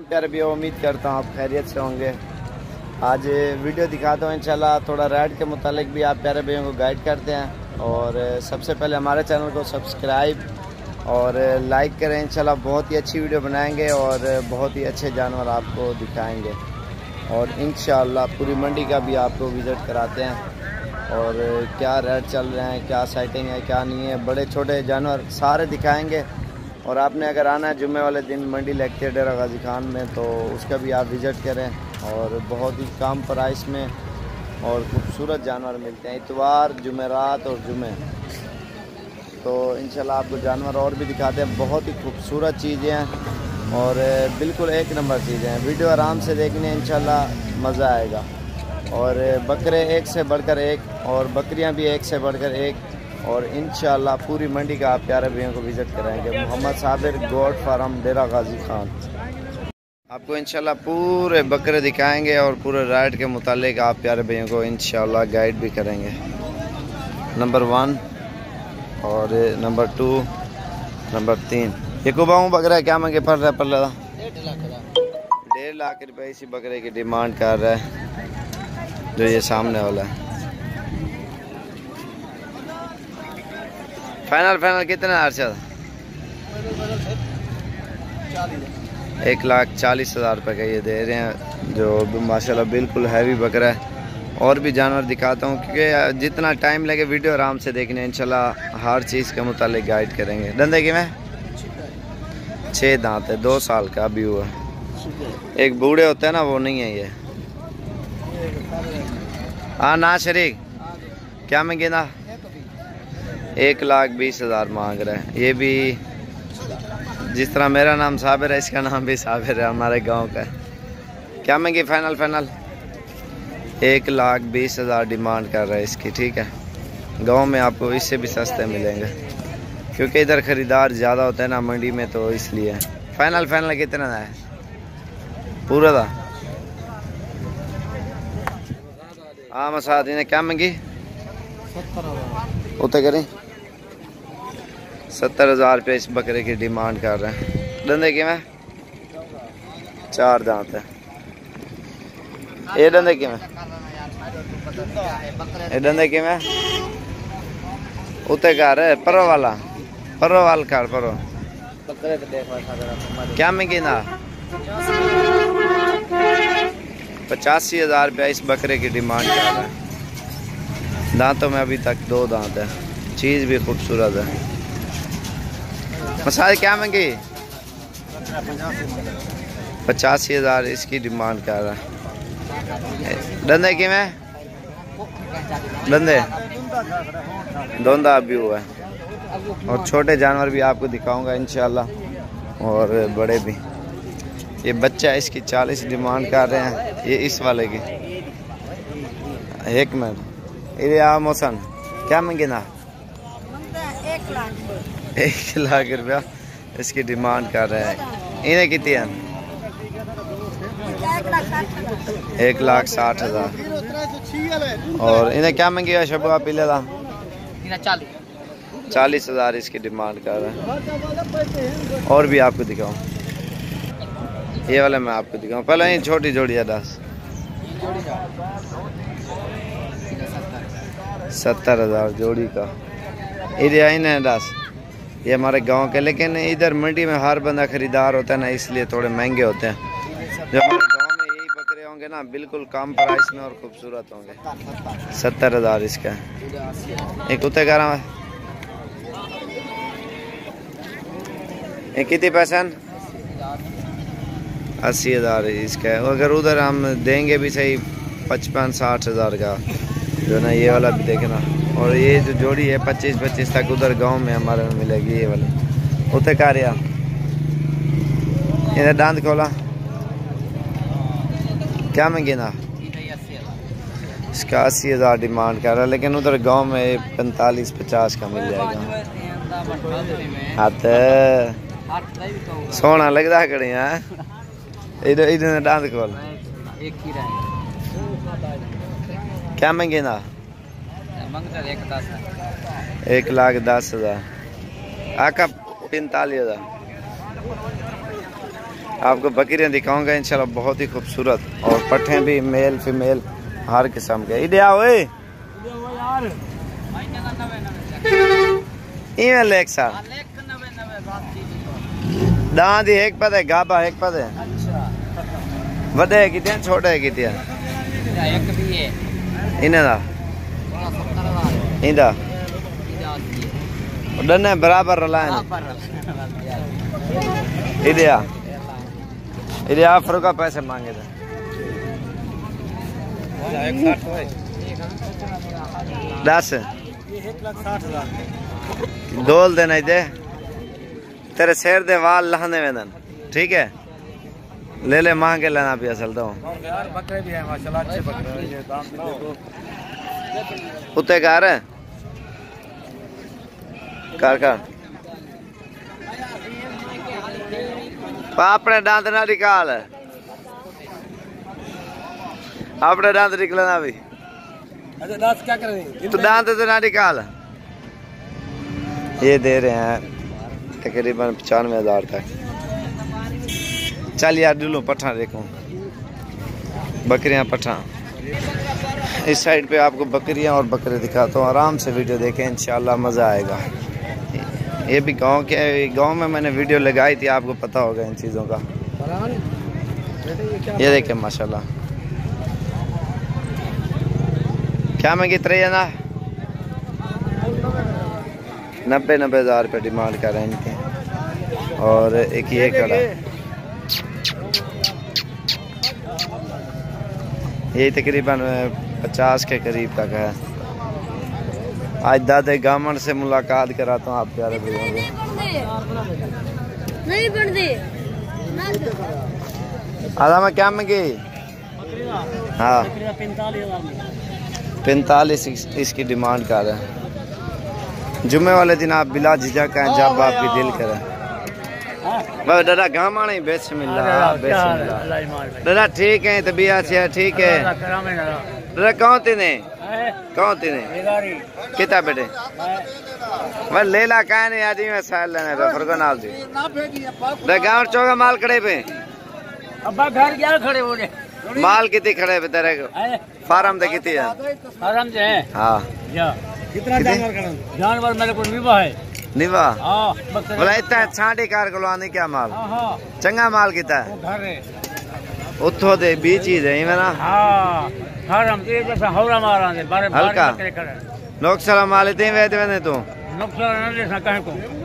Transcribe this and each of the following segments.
प्यारे भी उम्मीद करता हूँ आप खैरियत से होंगे। आज वीडियो दिखाता हूँ इंशाल्लाह, थोड़ा राइड के मुतालिक भी आप प्यारे भाइयों को गाइड करते हैं। और सबसे पहले हमारे चैनल को सब्सक्राइब और लाइक करें। इंशाल्लाह बहुत ही अच्छी वीडियो बनाएंगे और बहुत ही अच्छे जानवर आपको दिखाएंगे। और इंशाल्लाह पूरी मंडी का भी आपको विज़िट कराते हैं और क्या रेट चल रहे हैं, क्या साइटिंग है, क्या नहीं है, बड़े छोटे जानवर सारे दिखाएँगे। और आपने अगर आना है जुम्मे वाले दिन मंडी लगती है डेरा गाजी खान में, तो उसका भी आप विज़िट करें। और बहुत ही कम प्राइस में और खूबसूरत जानवर मिलते हैं इतवार, जुमेरात और जुमे। तो इंशाल्लाह आपको जानवर और भी दिखाते हैं। बहुत ही खूबसूरत चीज़ें हैं और बिल्कुल एक नंबर चीज़ें हैं। वीडियो आराम से देखने इंशाल्लाह मज़ा आएगा। और बकरे एक से बढ़कर एक और बकरियां भी एक से बढ़कर एक। और इंशाल्लाह पूरी मंडी का आप प्यारे भैया को विज़िट कराएंगे। मोहम्मद साबिर गोट फार्म डेरा गाजी खान। आपको इंशाल्लाह पूरे बकरे दिखाएंगे और पूरे राइड के मुतालिक आप प्यारे भैया को इंशाल्लाह गाइड भी करेंगे। नंबर 1 और नंबर 2, नंबर 3 ये कुबाऊँ बकरा क्या मांगे पड़ रहा है? पर 1.5 लाख रुपये इसी बकरे की डिमांड कर रहा है, जो ये सामने वाला है। फाइनल कितना अर्शद? 1,40,000 रुपये का ये दे रहे हैं, जो माशाल्लाह बिल्कुल हैवी बकरा है। और भी जानवर दिखाता हूँ क्योंकि जितना टाइम लगे वीडियो आराम से देखने, इंशाल्लाह हर चीज़ के मुतालिक गाइड करेंगे। डंडे की में 6 दांत है, 2 साल का अभी हुआ। एक बूढ़े होते हैं ना, वो नहीं है ये। हाँ ना शरीक क्या मांगे ना? 1,20,000 मांग रहे हैं। ये भी जिस तरह मेरा नाम साबिर है, इसका नाम भी साबिर है, हमारे गांव का। क्या मांगी फाइनल? 1,20,000 डिमांड कर रहे हैं इसकी। ठीक है, गांव में आपको इससे भी सस्ते मिलेंगे क्योंकि इधर ख़रीदार ज़्यादा होते हैं ना मंडी में, तो इसलिए। फाइनल कितना है? पूरा था। हाँ मसाद ने क्या मांगी? 70,000 उतने करें। 70,000 रुपये इस बकरे की डिमांड कर रहे हैं। डंडे की में 4 दांत है। ये डंडे की में उते कर है परो वाला कर परो। क्या मांगी ना? 85,000 रुपया इस बकरे की डिमांड कर रहा है। दांतों में अभी तक 2 दांत है, चीज़ भी खूबसूरत है। मसाज क्या मांगी? 85,000 इसकी डिमांड कर रहा है। डंडे की में डंडे धोंदा भी हुआ है। और छोटे जानवर भी आपको दिखाऊंगा इंशाल्लाह, और बड़े भी। ये बच्चा इसकी 40 डिमांड कर रहे हैं। ये इस वाले की 1 मिनट। ये मौसम क्या मांगे ना? 1 लाख रुपया इसकी डिमांड कर रहे हैं। इन्हें कितनी है? 1,60,000। और इन्हें क्या मांगी है? शबा पीले का 40,000 इसकी डिमांड कर रहे हैं। और भी आपको दिखाऊं, ये वाला मैं आपको दिखाऊं। पहले ये छोटी जोड़ी है 70,000 जोड़ी का। ये है 10। ये हमारे गांव के, लेकिन इधर मंडी में हर बंदा खरीदार होता है ना, इसलिए थोड़े महंगे होते हैं। जो हमारे गांव में यही बकरे होंगे ना, बिल्कुल कम प्राइस में और खूबसूरत होंगे। 70,000 इसका। एक कुत्ते का है। कितनी पैसा? 80,000 इसका है। अगर उधर हम देंगे भी सही 55-60,000 का, जो ना ये वाला भी देखना। और ये जो जोड़ी है 25-25 तक उधर गांव में हमारे में मिलेगी। ये वाली उते कार्या इधर दांत खोला क्या मांगे ना? इसका 80,000 डिमांड कर रहा है, लेकिन उधर गांव में 45-50 का मिल जाएगा। हाथ सोना लगता कड़े हैं। इधर इधर दांत खोल। क्या मांगे ना? 1,10,000। आका 45,000। आपको बकरियां दिखाऊंगा इंशाल्लाह, बहुत ही खूबसूरत, और पट्ठे भी मेल फीमेल हर किस्म के। इधर आओ एक साल दांत एक पता है, गाबा एक पता है। वडे है कितने, छोटे है कितने? इन्हें दा इंदा डने बराबर रलाए इधे आफर का पैसे मांगे थे। 10 डोल देना दे, तेरे शेर दे वाल लहने वेदन, ठीक है? ले ले मांग के लेना भी असल तो बकरे भी है माशाल्लाह, अच्छे बकरे हैं, ये दाम भी देखो। उते कार है कार अपने दांत ना निकाल, अपने दांत निकलना भी। अच्छा दांत क्या करेंगे? तो दांत तो ना निकाल। ये दे रहे हैं तकरीबन 95,000 तक। चल यार दुल्लू पठा देखो, बकरियां पठा। इस साइड पे आपको बकरियां और बकरे दिखाता हूँ, आराम से वीडियो देखें इंशाल्लाह मज़ा आएगा। ये भी गांव के, गांव में मैंने वीडियो लगाई थी, आपको पता होगा इन चीज़ों का। ये देखें माशाल्लाह, क्या महंगी तरह है ना, 90,000 रुपये डिमांड कर रहे हैं इनके। और एक ये कड़ा, ये तकरीबन 50 के करीब तक है। आज दादे गामन से मुलाकात कराता हूँ आप प्यारे भैया को। आधा में क्या महंगी? हाँ 45 इसकी डिमांड कर रहे हैं। जुम्मे वाले दिन आप बिला झिझक का जब आपकी दिल करे। दादा गाँव आने बिस्मिल्लाह दादा, ठीक है तबीयत से ठीक है दादा। कौन तीने कितना बेटे मैं ले ला कह नहीं आज मैं साल लेने फरको नाल दी गाँव चौका माल खड़े पे अब्बा घर क्या खड़े हो रहे माल कितनी खड़े पे तेरे को फार्म दे कितनी है? फार्म से है। हाँ कितना जानवर मेरे को निभा है निभा बोला इतना छांटी कार को लाने क्या माल चंगा माल कितना है? उतो दे बीच ही दे ना हल्का नोक्सला माल इतने वेद वेने तू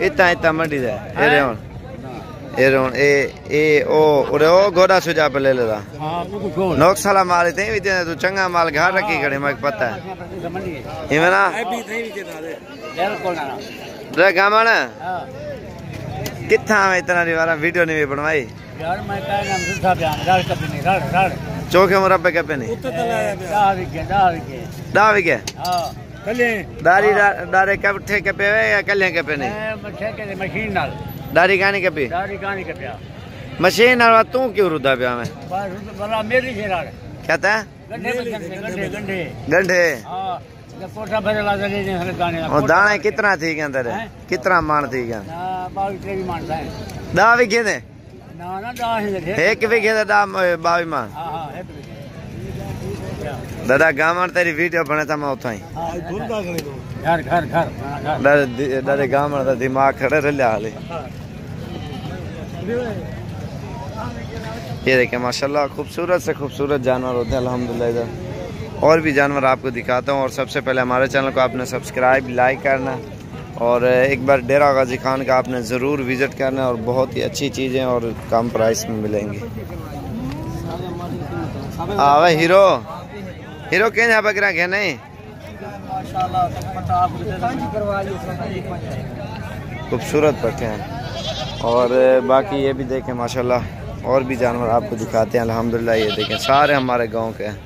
इतना इतना मंडी दे ओ घोड़ा सुझा पे ले लेदा नोक्सला माल इतने भी दे तू चंगा माल घर रखी खड़े मैं पता है इवे ना रे गामन कितना में इतना निवारा वीडियो नहीं बनवाई यार मैं का नाम सुधा बयान राड कपे नहीं राड चौके मुरब्बे कपे नहीं दावी के हां कले दारी दारे कपठे कपे या कले कपे नहीं मैं के मशीन नाल दारी गानी कपे मशीन नाल तू क्यों रुदा बया में बस भला मेरी से राड कहता है गंढे हां कोठा भरेला दे ने गाने और दाने कितना थी के अंदर कितना मान थी के 22 मान है दावी के ने ना ना दा एक विघे दा 22 मान हां हां एक विघे दादा गामन तेरी वीडियो बने था मैं उठा ही घर दादा गामन दा दिमाग खड़े रल्या हाले। ये देखें माशाल्लाह खूबसूरत से खूबसूरत जानवर होते हैं अल्हम्दुलिल्लाह। इधर और भी जानवर आपको दिखाता हूँ, और सबसे पहले हमारे चैनल को आपने सब्सक्राइब लाइक करना, और एक बार डेरा गाजी खान का आपने ज़रूर विज़िट करना, और बहुत ही अच्छी चीज़ें और कम प्राइस में मिलेंगी। आवे हीरो हीरो के यहाँ बकरा घे नहीं खूबसूरत पट्टे हैं। और बाकी ये भी देखें माशाल्लाह, और भी जानवर आपको दिखाते हैं अल्हम्दुलिल्लाह। ये देखें सारे हमारे गाँव के हैं।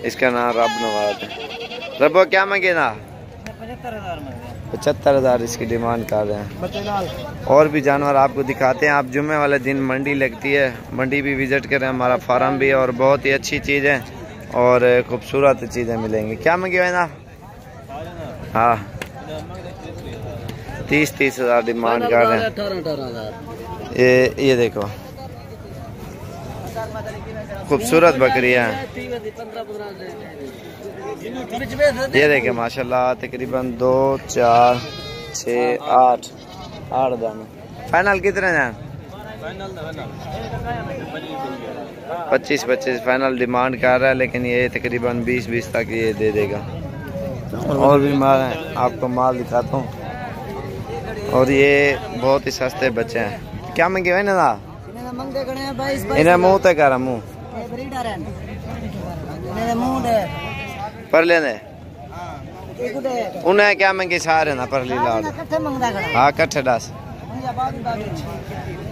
इसका नाम रब नवाज है। रबो क्या मांगे ना 75,000 इसकी डिमांड कर रहे हैं। और भी जानवर आपको दिखाते हैं। आप जुम्मे वाले दिन मंडी लगती है, मंडी भी विजिट करें, हमारा फार्म भी है, और बहुत ही अच्छी चीज़ है और खूबसूरत चीज़ें मिलेंगी। क्या मांगे हुए ना? हाँ 30,000 डिमांड कर रहे हैं। ये देखो खूबसूरत बकरियां हैं। ये देखे माशाल्लाह तकरीबन 2 4 6 8 दाने। फाइनल कितने हैं? 25 फाइनल डिमांड कर रहा है, लेकिन ये तकरीबन 20 तक ये दे देगा। और भी माल है, आपको माल दिखाता हूँ। और ये बहुत ही सस्ते बच्चे हैं। क्या मंगे हुए ना? इन्हें मुँह तक कर मुँह पर लेने उन्हें क्या मंगे सारे ना पर लीला। हाँ कट्ठे 10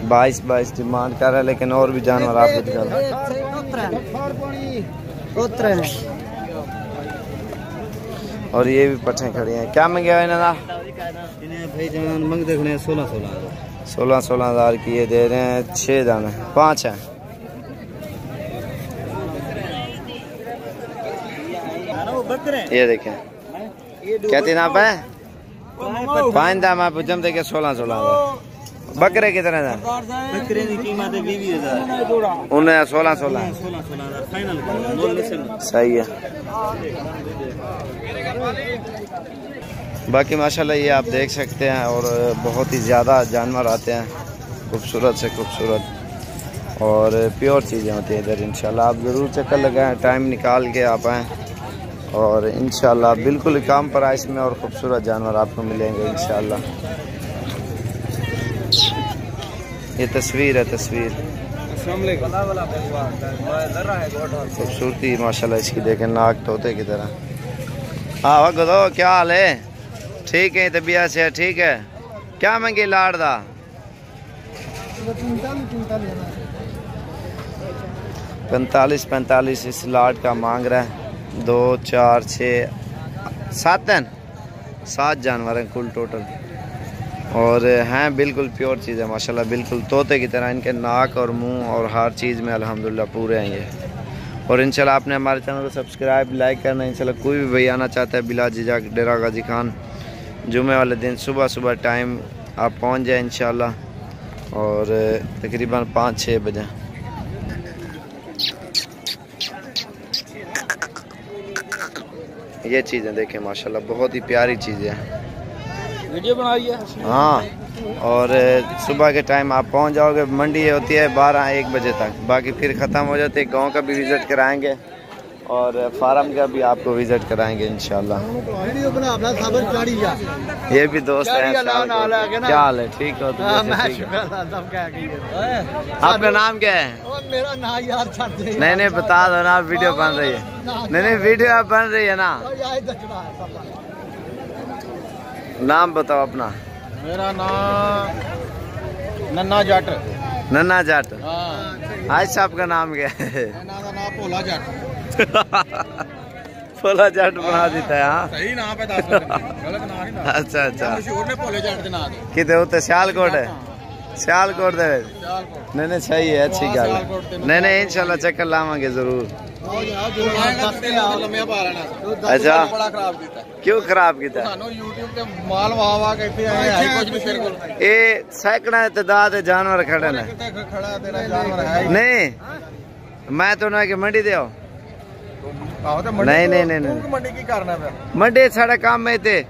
22 डिमांड कर रहा है, लेकिन और भी जानवर आपको दिखा। और ये भी पट्ठे खड़ी हैं। क्या मंगे हुए ना? भाई जान मंग देखने 16,000 की ये दे रहे हैं। 6 दाने 5 हैं। ये देखें क्या तीन आप है 5 दाम आप जम देखे 16,000। बकरे कितने हैं? बकरे की कीमत है 20,000 उन्हें 16,000 फाइनल सही है। बाकी माशाल्लाह ये आप देख सकते हैं, और बहुत ही ज़्यादा जानवर आते हैं, खूबसूरत से खूबसूरत और प्योर चीज़ें होती हैं इधर। इंशाल्लाह आप ज़रूर चक्कर लगाएं, टाइम निकाल के आप आएँ, और इंशाल्लाह बिल्कुल कम प्राइस में और ख़ूबसूरत जानवर आपको मिलेंगे इंशाल्लाह। ये तस्वीर है, तस्वीर खूबसूरती माशाल्लाह इसकी देखें, नाक तोते की तरह। हाँ गदो क्या हाल है? ठीक है, तबीयत से ठीक है। क्या मंगी लाड़ दा? 45 इस लाड़ का मांग रहा है। 2 4 6 7 जानवर हैं कुल टोटल, और हैं बिल्कुल प्योर चीज़ है माशाल्लाह, बिल्कुल तोते की तरह। इनके नाक और मुंह और हर चीज़ में अल्हम्दुलिल्लाह पूरे हैं ये। और इंशाल्लाह आपने हमारे चैनल को सब्सक्राइब लाइक करना। इंशाल्लाह कोई भी भाई आना चाहता है बिला झिझक डेरा गाजी खान जुमे वाले दिन सुबह टाइम आप पहुंच जाए इंशाल्लाह, और तकरीबन 5-6 बजे। ये चीज़ें देखें माशाल्लाह बहुत ही प्यारी चीज़ें हैं। वीडियो बनाई है। हाँ, और सुबह के टाइम आप पहुंच जाओगे। मंडी होती है 12-1 बजे तक, बाकी फिर ख़त्म हो जाते हैं। गांव का भी विज़िट कराएंगे और फार्म का भी आपको विज़िट कराएंगे इंशाल्लाह। ये भी दोस्त हैं। क्या हाल है? ठीक हो? आपका नाम क्या है? मेरा नाम यार नहीं बता दो ना, वीडियो बन रही है। नहीं वीडियो आप बन रही है ना। नाम बताओ अपना। मेरा नाम नन्ना जट। आज साहब का नाम क्या है? भोला जट। भोला जट बना देता है। हाँ सही नाम है, गलत नाम नहीं। अच्छा मशहूर ने भोले जट के नाम कितने होते? सियालकोट है। सियालकोट दे। नहीं सही है, अच्छी गल है। नहीं इंशाल्लाह चक्कर लावांगे जरूर। अच्छा क्यों खराब किया? ये सैकड़ा तादाद जानवर खड़े ने। नहीं मैं तो ना कि मंडी दे आओ। नहीं मंडी साढ़े काम में थे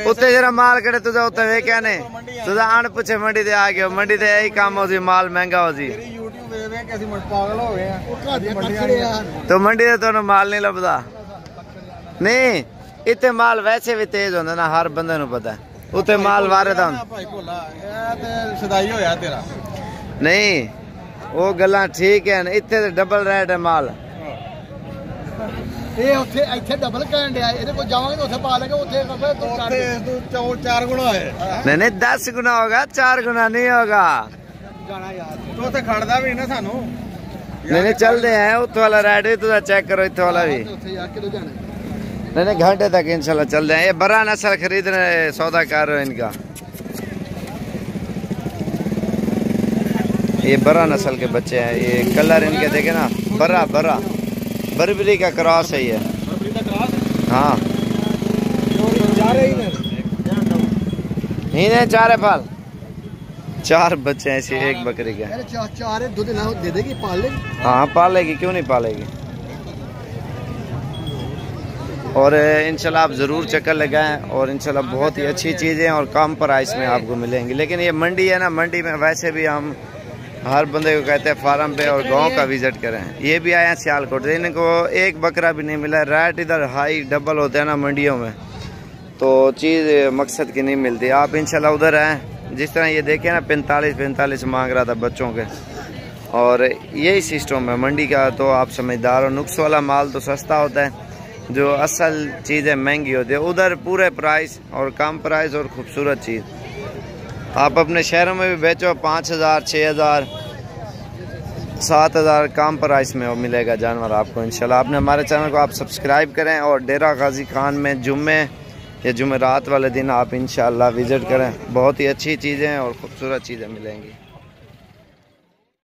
उत्ते जरा माल कड़े तुझा उत्ते वे क्या ने तुझा आन पूछे मंडी दे आ गयो। मंडी दे यही काम हो जी, माल महंगा हो जी। तो मंडी दे तो माल नहीं लभदा। नहीं इतने माल वैसे भी तेज होंदा ना, हर बंदे नूं पता है। उत्ते माल वारे दा नहीं वो गल्लां ठीक है। इत्थे ते डबल रेट है माल। डबल नहीं 10 गुना होगा, 4 गुना नहीं होगा। तो खड़दा भी ना सानू। नहीं चलते हैं उत्थे वाला रेट भी तुझा चेक करो, इत्थे वाला भी। नहीं घंटे तक इंशाल्लाह चल जाए। ये बड़ा नस्ल खरीदने सौदा कर रहे हो इनका। ये बड़ा नस्ल के बच्चे हैं। ये कलर इनके देखे ना, बड़ा बर्बरी का क्रॉस है ये। हाँ ही नहीं 4 फल 4 बच्चे हैं इसी एक बकरी के। चार दूध दे देगी, पाल लेगी। हाँ पालेगी, क्यों नहीं पालेगी। और इंशाल्लाह आप ज़रूर चक्कर लगाएं और इंशाल्लाह बहुत ही अच्छी चीज़ें और कम प्राइस में आपको मिलेंगी। लेकिन ये मंडी है ना, मंडी में वैसे भी हम हर बंदे को कहते हैं फार्म पे और गांव का विजिट करें। ये भी आए हैं सियालकोट से, इनको एक बकरा भी नहीं मिला। रेट इधर हाई डबल होते हैं ना मंडियों में, तो चीज़ मकसद की नहीं मिलती। आप इंशाल्लाह उधर आएँ। जिस तरह ये देखें ना 45 मांग रहा था बच्चों के, और यही सिस्टम है मंडी का। तो आप समझदार हो, नुक्स वाला माल तो सस्ता होता है, जो असल चीज़ें महंगी होती है। उधर पूरे प्राइस और कम प्राइस और ख़ूबसूरत चीज़। आप अपने शहरों में भी बेचो 5000, 6000, 7000 कम प्राइस में मिलेगा जानवर आपको इंशाल्लाह। आपने हमारे चैनल को आप सब्सक्राइब करें और डेरा गाजी खान में जुम्मे या जुमेरात वाले दिन आप इंशाल्लाह विज़िट करें। बहुत ही अच्छी चीज़ें और ख़ूबसूरत चीज़ें मिलेंगी।